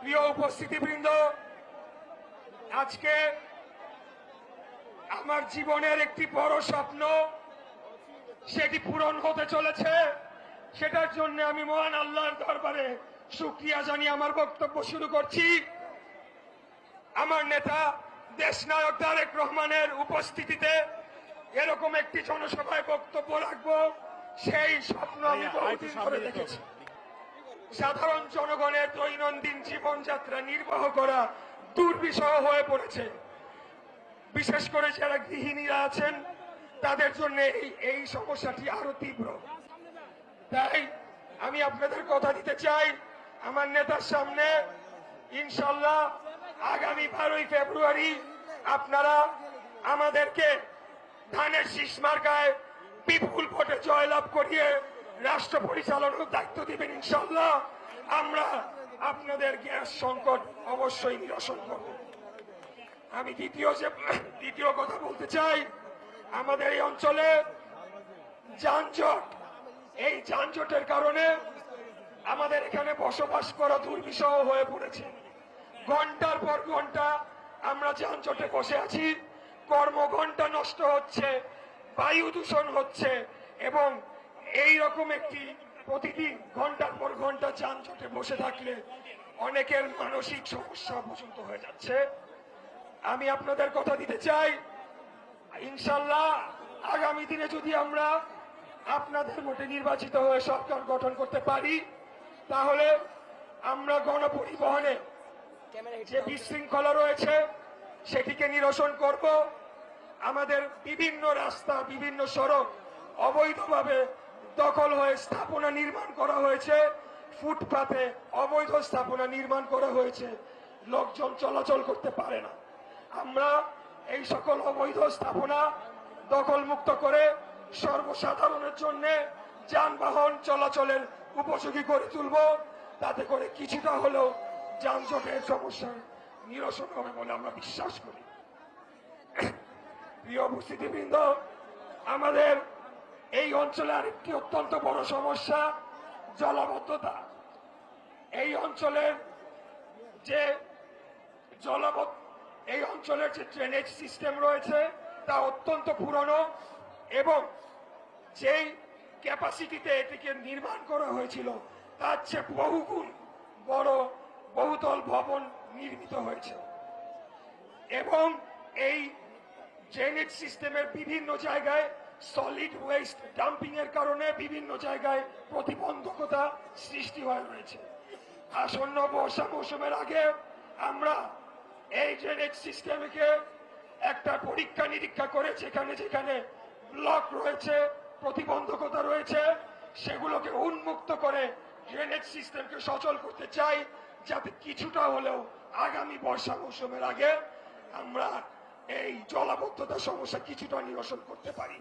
প্রিয় উপস্থিতিবৃন্দ, আজকে আমার জীবনের একটি বড় স্বপ্ন সেটি পূরণ হতে চলেছে। সেটার জন্য আমি মহান আল্লাহর দরবারে শুকরিয়া জানিয়ে আমার বক্তব্য শুরু করছি। আমার নেতা দেশনায়ক তারেক রহমানের উপস্থিতিতে এরকম একটি জনসভায় বক্তব্য রাখবো, সেই স্বপ্ন আমি বহুদিন ধরে দেখেছি। সাধারণ জনগণের দৈনন্দিন জীবনযাত্রা নির্বাহ করা দুর্বিষহ হয়ে পড়েছে। বিশেষ করে যারা গৃহিণীরা আছেন তাদের জন্য এই সমস্যাটি আরো তীব্র। তাই আমি আপনাদের কথা দিতে চাই, আমার নেতার সামনে ইনশাল্লাহ আগামী 12ই ফেব্রুয়ারি আপনারা আমাদেরকে ধানের শীষ মার্কায় বিপুল ভোটে জয়লাভ করিয়ে রাষ্ট্র পরিচালনার দায়িত্ব দিবেন। ইনশাল্লাহ আমরা আপনাদের গ্যাস সংকট অবশ্যই নিরসন করব। আমি দ্বিতীয় কথা বলতে চাই, আমাদের এই অঞ্চলে যানজট, এই যানজটের কারণে আমাদের এখানে বসবাস করা দুর্বিষহ হয়ে পড়েছে। ঘন্টার পর ঘন্টা আমরা যানজটে বসে আছি, কর্মঘণ্টা নষ্ট হচ্ছে, বায়ু দূষণ হচ্ছে এবং এই রকম একটি প্রতিদিন ঘন্টার পর ঘন্টা যানজটে বসে থাকলে অনেকের মানসিক সমস্যা পর্যন্ত হয়ে যাচ্ছে। আমি আপনাদের কথা দিতে চাই, ইনশাল্লাহ আগামী দিনে যদি আমরা আপনাদের ভোটে নির্বাচিত হয়ে সরকার গঠন করতে পারি, তাহলে আমরা গণপরিবহনে যে বিশৃঙ্খলা রয়েছে সেটিকে নিরসন করব। আমাদের বিভিন্ন রাস্তা, বিভিন্ন সড়ক অবৈধভাবে দখল হয়ে স্থাপনা নির্মাণ করা হয়েছে, ফুটপাতে অবৈধ স্থাপনা নির্মাণ করা হয়েছে, লোকজন চলাচল করতে পারে না। আমরা এই সকল অবৈধ স্থাপনা দখল মুক্ত করে সর্বসাধারণের জন্য যানবাহন চলাচলের উপযোগী করে তুলব। তাতে করে কিছুটা হলেও যানজটের সমস্যা নিরসন হবে বলে আমরা বিশ্বাস করি। প্রিয় উপস্থিতিবৃন্দ, আমাদের এই অঞ্চলে আরেকটি অত্যন্ত বড় সমস্যা জলাবদ্ধতা। এই অঞ্চলের যে ড্রেনেজ সিস্টেম রয়েছে তা অত্যন্ত পুরনো এবং যেই ক্যাপাসিটিতে এটিকে নির্মাণ করা হয়েছিল তার চেয়ে বহুগুণ বড় বহুতল ভবন নির্মিত হয়েছে এবং এই ড্রেনেজ সিস্টেমের বিভিন্ন জায়গায় সলিড ওয়েস্ট ডাম্পিং এর কারণে বিভিন্ন জায়গায় প্রতিবন্ধকতা সৃষ্টি হয়ে রয়েছে। আসন্ন বর্ষা মৌসুমের আগে আমরা এই ড্রেনেজ সিস্টেমকে একটা পরীক্ষা নিরীক্ষা করে যেখানে যেখানে ব্লক রয়েছে, প্রতিবন্ধকতা রয়েছে, সেগুলোকে উন্মুক্ত করে ড্রেনেজ সিস্টেমকে সচল করতে চাই, যাতে কিছুটা হলেও আগামী বর্ষা মৌসুমের আগে আমরা এই জলাবদ্ধতা সমস্যা কিছুটা নিরসন করতে পারি।